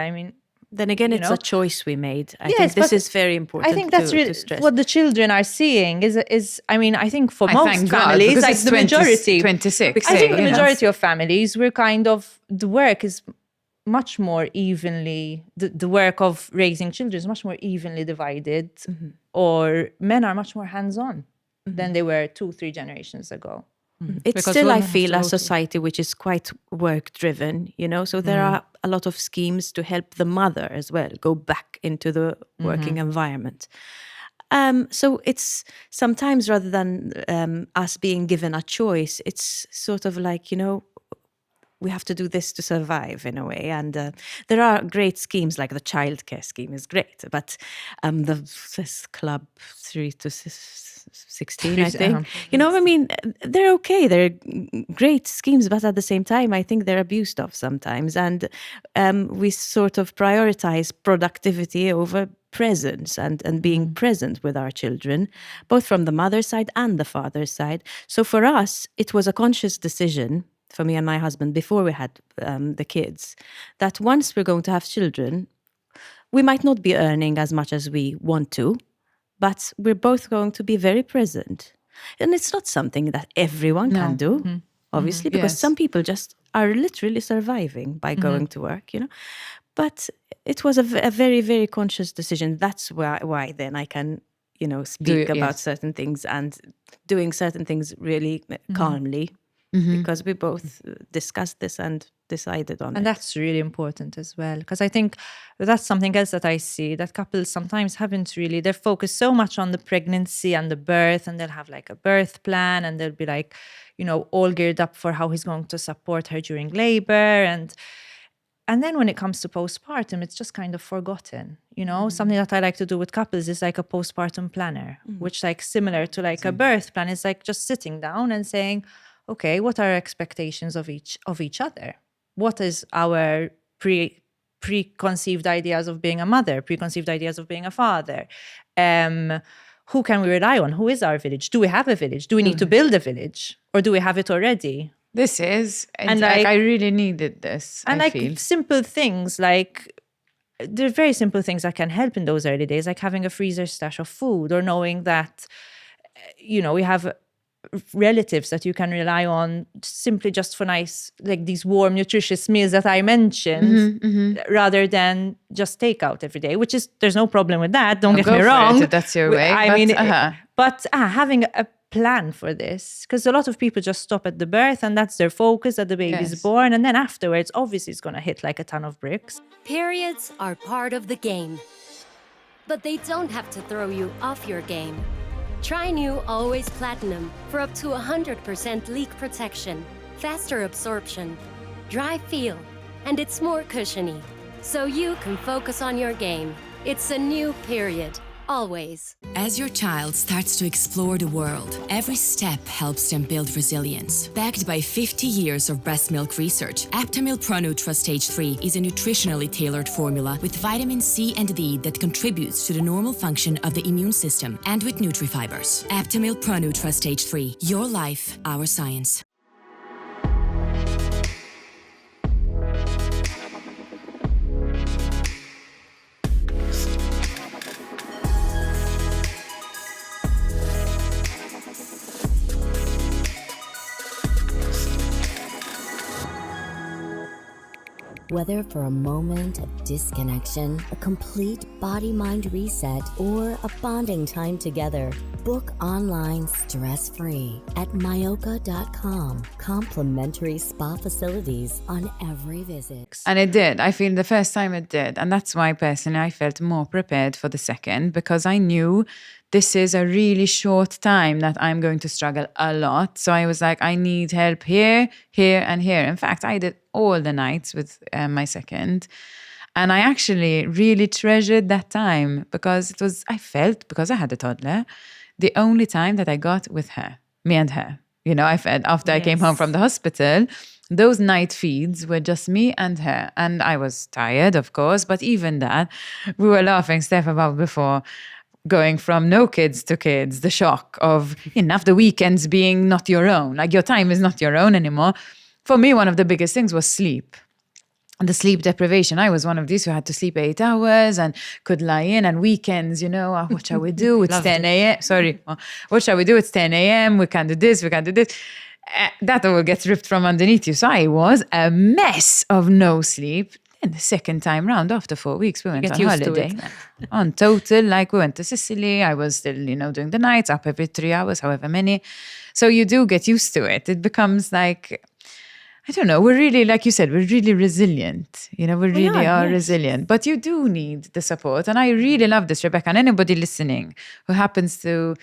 Then again, it's a choice we made. I think this is very important. I think that's really what the children are seeing is I think for most families, God, like the majority, 26. I think the majority of families, we're kind of, the work is much more evenly, the work of raising children is much more evenly divided, or men are much more hands-on than they were 2-3 generations ago. It's still, I feel, a society which is quite work-driven, so there are a lot of schemes to help the mother as well go back into the working environment. So it's sometimes, rather than us being given a choice, it's sort of like, we have to do this to survive in a way. And there are great schemes, like the childcare scheme is great, but this club 3 to 16, I think, they're okay. They're great schemes, but at the same time, I think they're abused of sometimes. And we sort of prioritize productivity over presence and being present with our children, both from the mother's side and the father's side. So for us, it was a conscious decision, for me and my husband, before we had the kids, that once we're going to have children, we might not be earning as much as we want to, but we're both going to be very present. And it's not something that everyone can do, obviously, because some people just are literally surviving by going to work, But it was a very, very conscious decision. That's why then I can, speak about certain things and doing certain things really calmly. Because we both discussed this and decided on it. And that's really important as well. Because I think that's something else that I see, that couples sometimes haven't really, they're focused so much on the pregnancy and the birth, and they'll have like a birth plan, and they'll be like, all geared up for how he's going to support her during labor. And then when it comes to postpartum, it's just kind of forgotten. Something that I like to do with couples is like a postpartum planner, which like similar to like a birth plan is like just sitting down and saying, okay, what are our expectations of each other? What is our preconceived ideas of being a mother, preconceived ideas of being a father? Who can we rely on? Who is our village? Do we have a village? Do we need to build a village? Or do we have it already? This is, and like I really needed this. And I feel simple things like, there are very simple things that can help in those early days, like having a freezer stash of food, or knowing that, we have relatives that you can rely on simply just for nice, like these warm, nutritious meals that I mentioned, rather than just takeout every day, which is, there's no problem with that. Don't get me wrong. That's your way. But having a plan for this, because a lot of people just stop at the birth and that's their focus, that the baby is born. And then afterwards, obviously it's going to hit like a ton of bricks. Periods are part of the game, but they don't have to throw you off your game. Try new Always Platinum for up to 100% leak protection, faster absorption, dry feel, and it's more cushiony, so you can focus on your game. It's a new period, always. As your child starts to explore the world, every step helps them build resilience. Backed by 50 years of breast milk research, Aptamil Pro-Nutra Stage 3 is a nutritionally tailored formula with vitamin C and D that contributes to the normal function of the immune system, and with NutriFibers. Aptamil Pro-Nutra Stage 3. Your life, our science. Whether for a moment of disconnection, a complete body-mind reset, or a bonding time together, book online stress-free at myoka.com. Complimentary spa facilities on every visit. And it did. I feel the first time it did. And that's why personally I felt more prepared for the second, because I knew this is a really short time that I'm going to struggle a lot. So I was like, I need help here, here, and here. In fact, I did all the nights with my second. And I actually really treasured that time because it was, I felt, because I had a toddler, the only time that I got with her, me and her. I felt after I came home from the hospital, those night feeds were just me and her. And I was tired, of course, but even that, we were laughing, Steph, about before, going from no kids to kids, the shock of enough the weekends being not your own, like your time is not your own anymore. For me, one of the biggest things was sleep. The sleep deprivation. I was one of these who had to sleep 8 hours and could lie in, and weekends, what shall we do? It's 10 a.m. Sorry. What shall we do? It's 10 a.m. We can do this, we can do this. That all gets ripped from underneath you. So I was a mess of no sleep. Then the second time round, after 4 weeks, we went on holiday. On total, like we went to Sicily. I was still, doing the nights, up every 3 hours, however many. So you do get used to it. It becomes like, I don't know, we're really, like you said, we're really resilient. We really are resilient. But you do need the support. And I really love this, Rebecca. And anybody listening who happens to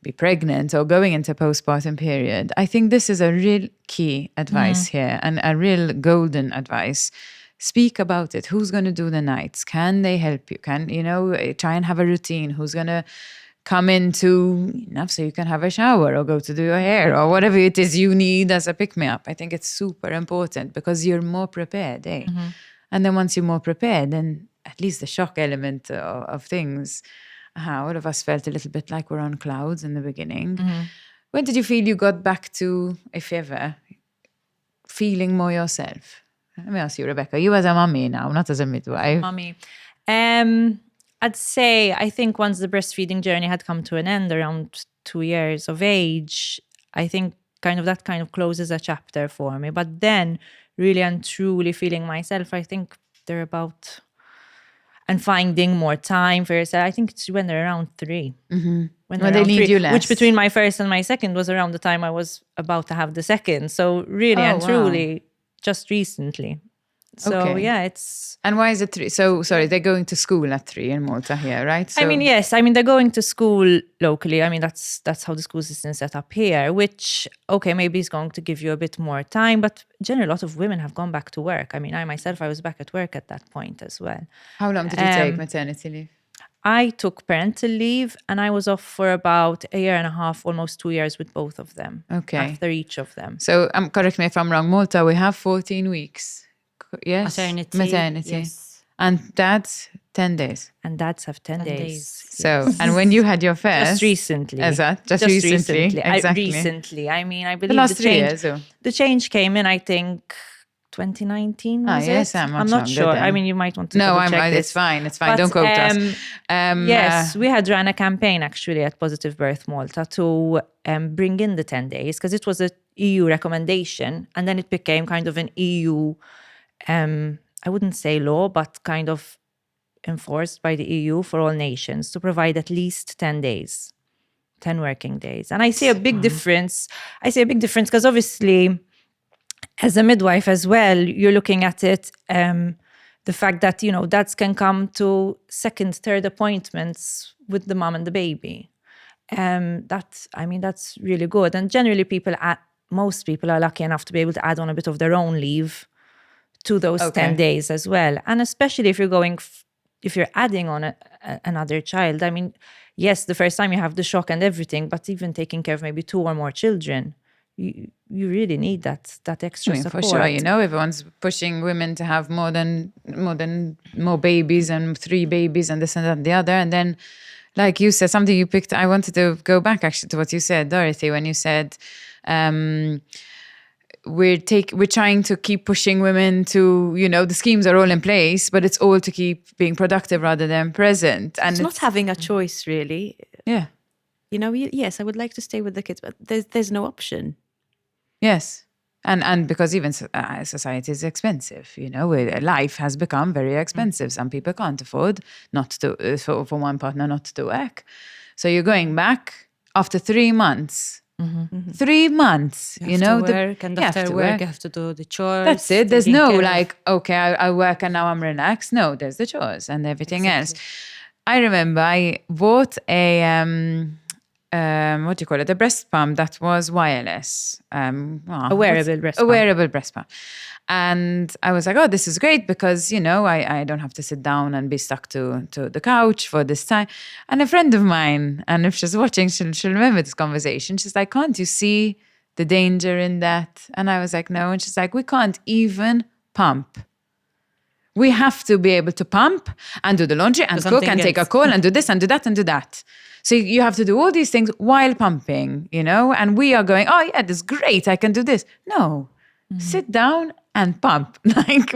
be pregnant or going into postpartum period, I think this is a real key advice here and a real golden advice. Speak about it. Who's going to do the nights? Can they help you? Can, try and have a routine. Who's going to come into enough so you can have a shower or go to do your hair or whatever it is you need as a pick-me-up. I think it's super important because you're more prepared, And then once you're more prepared, then at least the shock element of things, all of us felt a little bit like we're on clouds in the beginning. When did you feel you got back to, if ever, feeling more yourself? Let me ask you, Rebecca, you as a mummy now, not as a midwife. Mummy. I'd say, I think once the breastfeeding journey had come to an end around 2 years of age, I think that kind of closes a chapter for me. But then really and truly feeling myself, I think they're about, and finding more time for yourself. I think it's when they're around 3. When they need you less. Which between my first and my second was around the time I was about to have the second. So really and truly, just recently. So it's... And why is it 3? So, sorry, they're going to school at 3 in Malta here, right? So... yes. They're going to school locally. That's how the school system is set up here, which, maybe is going to give you a bit more time. But generally, a lot of women have gone back to work. I myself, I was back at work at that point as well. How long did you take maternity leave? I took parental leave and I was off for about 1.5 years, almost 2 years with both of them. Okay. After each of them. So, correct me if I'm wrong, Malta, we have 14 weeks. Yes. Maternity. Yes. And dads, 10 days. And dads have 10 days. So, and when you had your first? Just recently. Just recently. Exactly. Recently. I believe the last 3 years. The change came in, I think, 2019 was yes, it? I'm not sure. Then. You might want to check this. It's fine. But, don't quote us. Yes, we had run a campaign actually at Positive Birth Malta to bring in the 10 days because it was a EU recommendation and then it became kind of an EU I wouldn't say law, but kind of enforced by the EU for all nations to provide at least 10 days, 10 working days. And I see a big difference. Because obviously, as a midwife as well, you're looking at it, the fact that, dads can come to second, third appointments with the mom and the baby. That's really good. And generally most people are lucky enough to be able to add on a bit of their own leave to those 10 days as well. And especially if you're adding on another child. Yes, the first time you have the shock and everything, but even taking care of maybe 2 or more children, you really need that extra support. For sure, everyone's pushing women to have more babies and 3 babies and this and that and the other. And then, like you said, something you picked, I wanted to go back actually to what you said, Dorothy, when you said, we're trying to keep pushing women to, the schemes are all in place, but it's all to keep being productive rather than present. And it's not having a choice, really. Yeah. Yes, I would like to stay with the kids, but there's no option. Yes. And because even society is expensive, life has become very expensive. Some people can't afford for one partner not to work. So you're going back after 3 months. 3 months, you have to work, and after work you have to do the chores. That's it. There's no I work and now I'm relaxed. No, there's the chores and everything else. I remember I bought a the breast pump that was wireless. A wearable breast pump. A wearable breast pump. And I was like, oh, this is great because, I don't have to sit down and be stuck to the couch for this time. And a friend of mine, and if she's watching, she'll remember this conversation. She's like, can't you see the danger in that? And I was like, no. And she's like, we can't even pump. We have to be able to pump and do the laundry and cook and take a call and do this and do that and do that. So you have to do all these things while pumping, and we are going, oh yeah, this is great. I can do this. No, sit down and pump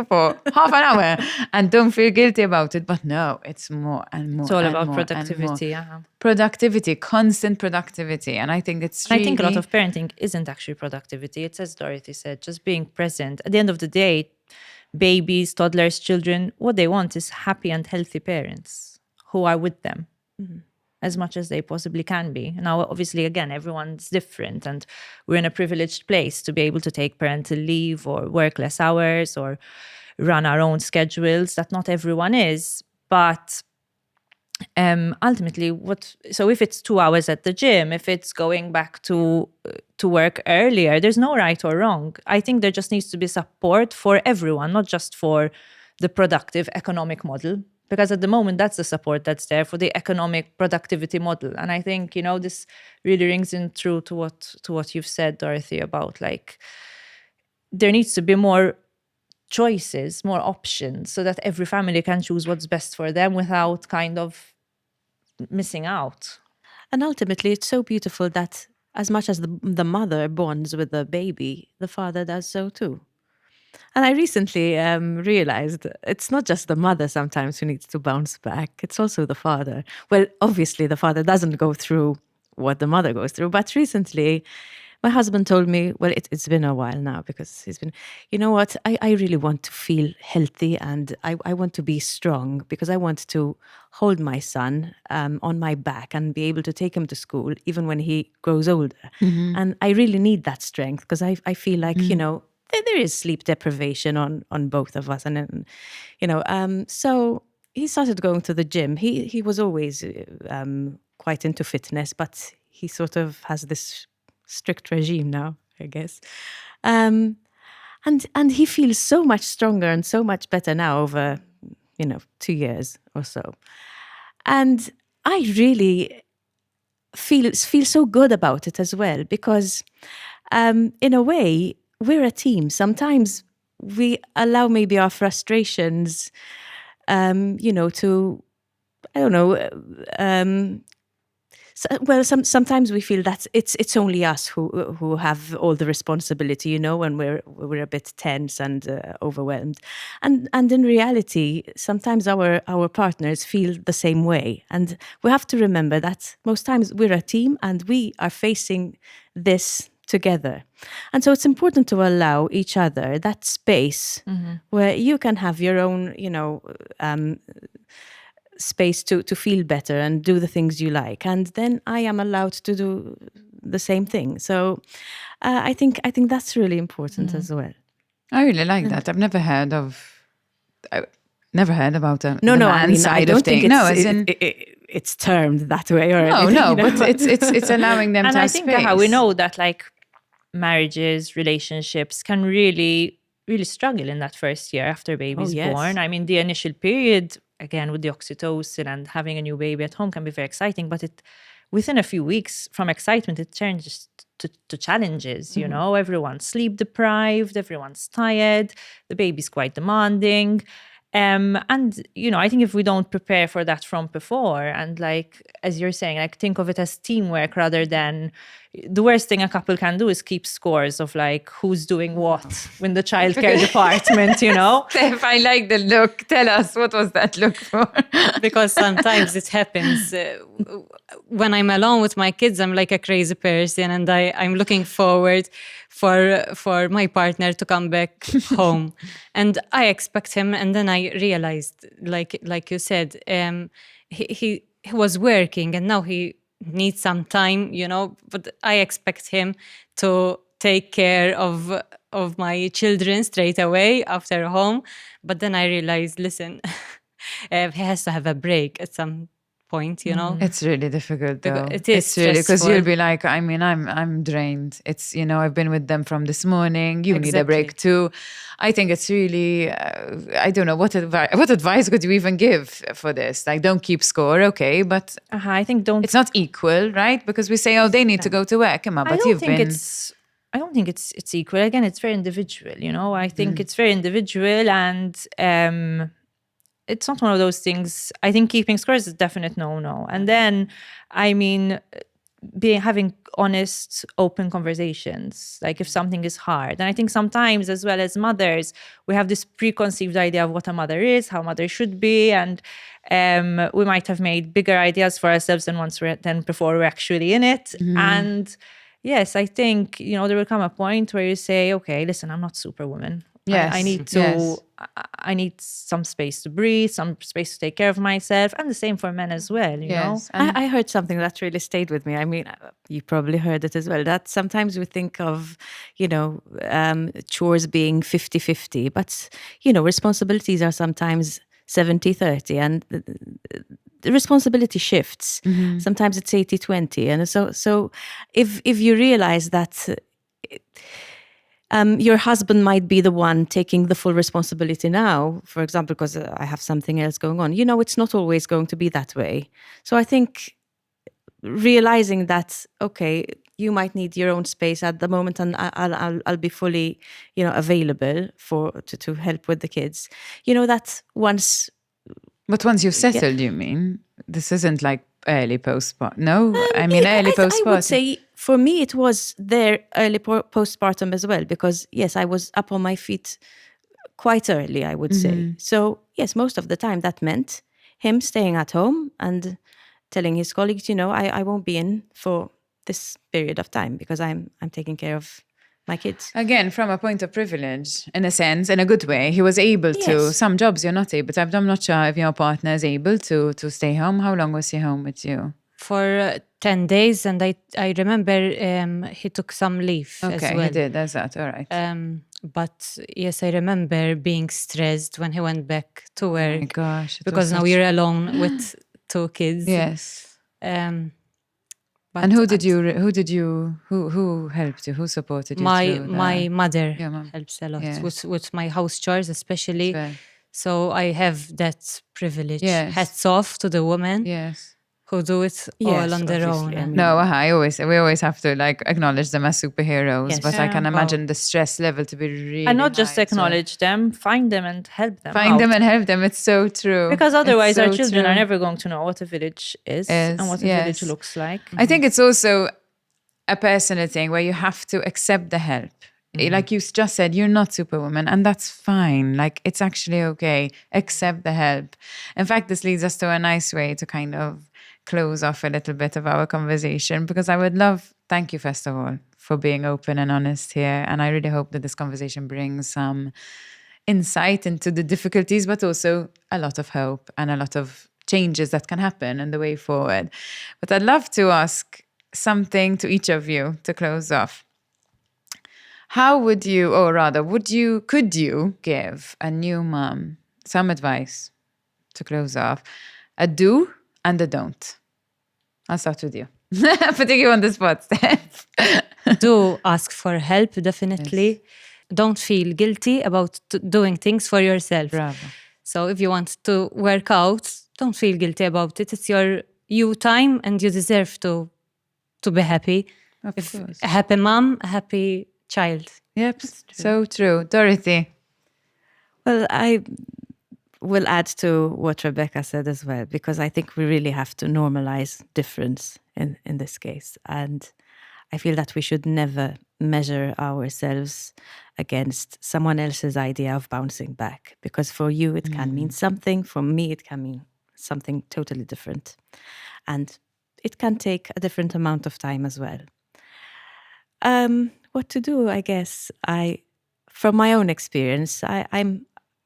for half an hour and don't feel guilty about it. But no, it's more and more. It's all about productivity. Productivity, constant productivity. And I think it's really... I think a lot of parenting isn't actually productivity. It's, as Dorothy said, just being present. At the end of the day, babies, toddlers, children, what they want is happy and healthy parents who are with them as much as they possibly can be. Now, obviously, again, everyone's different, and we're in a privileged place to be able to take parental leave or work less hours or run our own schedules. That not everyone is, but ultimately, so if it's 2 hours at the gym, if it's going back to work earlier, there's no right or wrong. I think there just needs to be support for everyone, not just for the productive economic model, because at the moment that's the support that's there for the economic productivity model. And I think, you know, this really rings in true to what you've said, Dorothy, about like there needs to be more choices, more options, so that every family can choose what's best for them without kind of missing out. And ultimately, it's so beautiful that as much as the mother bonds with the baby, the father does so too. And I recently realized it's not just the mother sometimes who needs to bounce back, it's also the father. Well, obviously, the father doesn't go through what the mother goes through, but recently, my husband told me, well, it's been a while now, because he's been, you know what, I really want to feel healthy, and I want to be strong, because I want to hold my son on my back and be able to take him to school even when he grows older. And I really need that strength, because I feel like, you know, there is sleep deprivation on both of us. And, you know, so he started going to the gym. He was always quite into fitness, but he sort of has this strict regime now, I guess. And he feels so much stronger and so much better now over, you know, 2 years or so. And I really feel so good about it as well, because in a way, we're a team. Sometimes we allow maybe our frustrations, you know, to, I don't know, sometimes we feel that it's only us who have all the responsibility, you know, when we're a bit tense and overwhelmed, and in reality, sometimes our partners feel the same way, and we have to remember that most times we're a team and we are facing this together. And so it's important to allow each other that space where you can have your own, you know, space to feel better and do the things you like, and then I am allowed to do the same thing. So I think that's really important as well. I really like that. I've never heard about the no, man I mean, side I don't of things. think No, as in it's termed that way or no, anything, no, you know? but it's allowing them and to I have think space. how we know that like marriages, relationships can really struggle in that first year after baby's born. I mean, the initial period, again, with the oxytocin and having a new baby at home can be very exciting, but within a few weeks from excitement, it turns to challenges, you know? Everyone's sleep deprived, everyone's tired, the baby's quite demanding. And, you know, I think if we don't prepare for that from before, and like, as you're saying, like think of it as teamwork rather than the worst thing a couple can do is keep scores of like who's doing what in the childcare department, you know? Steph, I like the look. Tell us, what was that look for? Because sometimes it happens. When I'm alone with my kids, I'm like a crazy person, and I'm looking forward for my partner to come back home. And I expect him, and then I realized, like you said, he was working, and now he needs some time, you know, but I expect him to take care of my children straight away after home. But then I realized, listen, he has to have a break at some point, you know. It's really difficult though. It is it's really, because stressful. you'll be like, I mean, I'm drained. It's, you know, I've been with them from this morning. You need a break too. I think it's really, I don't know, what advice could you even give for this? Like, don't keep score, okay, but I think it's not equal, right? Because we say, oh, they need to go to work, Emma, but I don't think it's equal. Again, it's very individual, you know. I think it's very individual, and it's not one of those things. I think keeping scores is a definite no. And then, I mean, having honest, open conversations, like if something is hard. And I think sometimes, as well as mothers, we have this preconceived idea of what a mother is, how a mother should be, and we might have made bigger ideas for ourselves than before we're actually in it. And yes, I think, you know, there will come a point where you say, okay, listen, I'm not Superwoman. Yes. I need to. I need some space to breathe, some space to take care of myself, and the same for men as well. You know. I heard something that really stayed with me. I mean, you probably heard it as well. That sometimes we think of, chores being 50-50, but responsibilities are sometimes 70-30, and the responsibility shifts. Sometimes it's 80-20, and so if you realize that your husband might be the one taking the full responsibility now, for example, because I have something else going on, it's not always going to be that way. So I think realizing that, okay, you might need your own space at the moment, and I'll be fully, available to help with the kids. That once. But once you've settled, you mean? This isn't like early postpartum. No, I mean early postpartum. I would say for me it was their early postpartum as well, because yes, I was up on my feet quite early, I would say. So yes, most of the time that meant him staying at home and telling his colleagues, I won't be in for this period of time because I'm taking care of my kids. Again, from a point of privilege, in a sense, in a good way, he was able to. Some jobs you're not able to. I'm not sure if your partner is able to stay home. How long was he home with you? For 10 days, and I remember he took some leave as well. Okay, he did, that's that, all right. But yes, I remember being stressed when he went back to work. Oh my gosh. Because now you're alone with 2 kids. Yes. But and who helped you? Who supported you? My mother helps a lot with my house chores, especially. Well. So I have that privilege. Yes. Hats off to the women. Yes. Who do it all on their own. I mean, No, we always have to acknowledge them as superheroes. Yes. But I can imagine the stress level to be really and not high, just acknowledge them, find them and help them. Find them and help them. It's so true. Because otherwise, our children are never going to know what a village is yes, and what a village looks like. I think it's also a personal thing where you have to accept the help. Like you just said, you're not superwoman, and that's fine. It's actually okay. Accept the help. In fact, this leads us to a nice way to kind of close off a little bit of our conversation, because I would thank you first of all for being open and honest here, and I really hope that this conversation brings some insight into the difficulties, but also a lot of hope and a lot of changes that can happen in the way forward. But I'd love to ask something to each of you to close off. How would you, or rather, could you give a new mom some advice to close off? A do and a don't. I'll start with you. Putting you on the spot, Steph. Do ask for help, definitely. Yes. Don't feel guilty about doing things for yourself. Bravo. So if you want to work out, don't feel guilty about it. It's your time, and you deserve to be happy. Of course. A happy mom, a happy child. Yep, so true. Dorothy? Well, I will add to what Rebecca said as well, because I think we really have to normalize difference in this case. And I feel that we should never measure ourselves against someone else's idea of bouncing back, because for you it can mean something, for me it can mean something totally different. And it can take a different amount of time as well. What to do, I guess. From my own experience,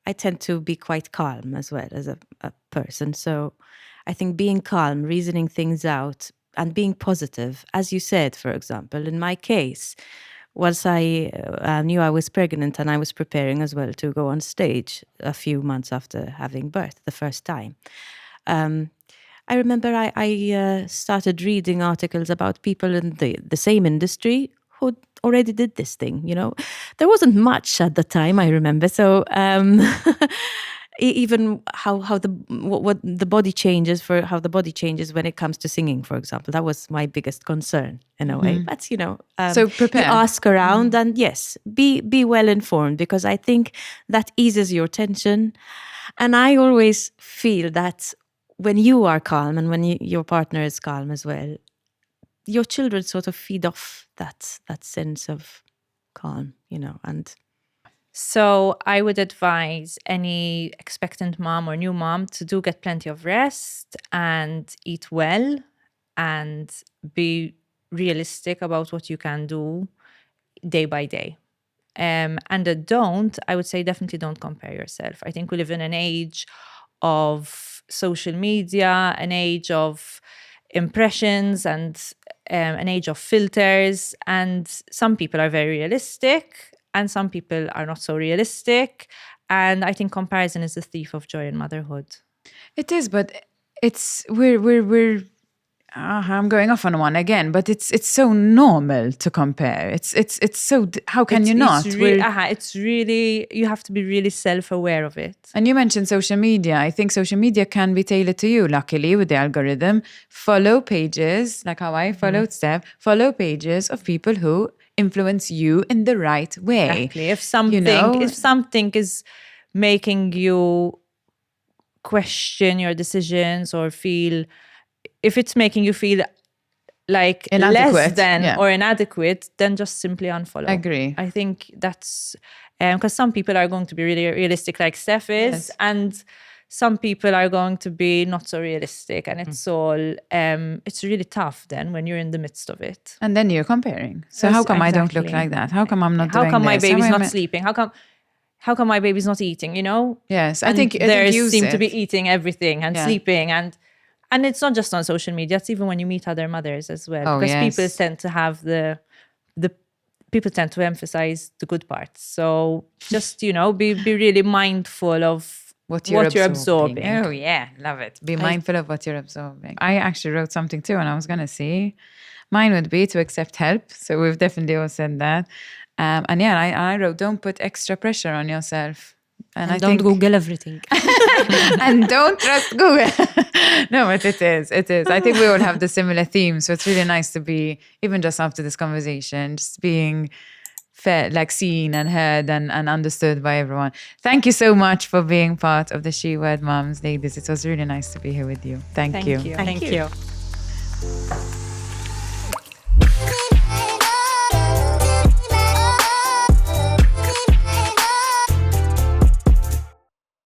I tend to be quite calm as well as a person. So I think being calm, reasoning things out, and being positive, as you said, for example, in my case, once I knew I was pregnant and I was preparing as well to go on stage a few months after having birth the first time, I remember I started reading articles about people in the same industry who already did this thing, There wasn't much at the time, I remember. So even what the body changes when it comes to singing, for example, that was my biggest concern in a way. But so prepare. You ask around, and yes, be well informed, because I think that eases your tension. And I always feel that when you are calm and when your partner is calm as well, your children sort of feed off that sense of calm, and so I would advise any expectant mom or new mom to get plenty of rest and eat well and be realistic about what you can do day by day. And the don't, I would say definitely don't compare yourself. I think we live in an age of social media, an age of impressions, and an age of filters. And some people are very realistic and some people are not so realistic. And I think comparison is the thief of joy in motherhood. It is, but I'm going off on one again, but it's so normal to compare. It's so, how can you not? It's really, you have to be really self-aware of it. And you mentioned social media. I think social media can be tailored to you, luckily, with the algorithm. Follow pages, like how I followed Steph, follow pages of people who influence you in the right way. Exactly. If something is making you question your decisions or feel, if it's making you feel like less than or inadequate, then just simply unfollow. I agree. I think that's because some people are going to be really realistic, like Steph is, and some people are going to be not so realistic, and it's all it's really tough then when you're in the midst of it. And then you're comparing. So how come I don't look like that? How come I'm not doing this? How come my baby's not sleeping? How come my baby's not eating, you know? Yes, I think you seem to be eating everything and sleeping, and it's not just on social media, it's even when you meet other mothers as well. Because people tend to have people tend to emphasize the good parts. So just, you know, be really mindful of what you're absorbing. Oh yeah, love it. Be mindful of what you're absorbing. I actually wrote something too, and I was going to say, mine would be to accept help. So we've definitely all said that. And I wrote, don't put extra pressure on yourself. And I don't Google everything. And don't trust Google. No, but it is. I think we all have the similar themes. So it's really nice to be, even just after this conversation, just being fair, like seen and heard and understood by everyone. Thank you so much for being part of the She Word Moms, ladies. It was really nice to be here with you. Thank you. Thank you.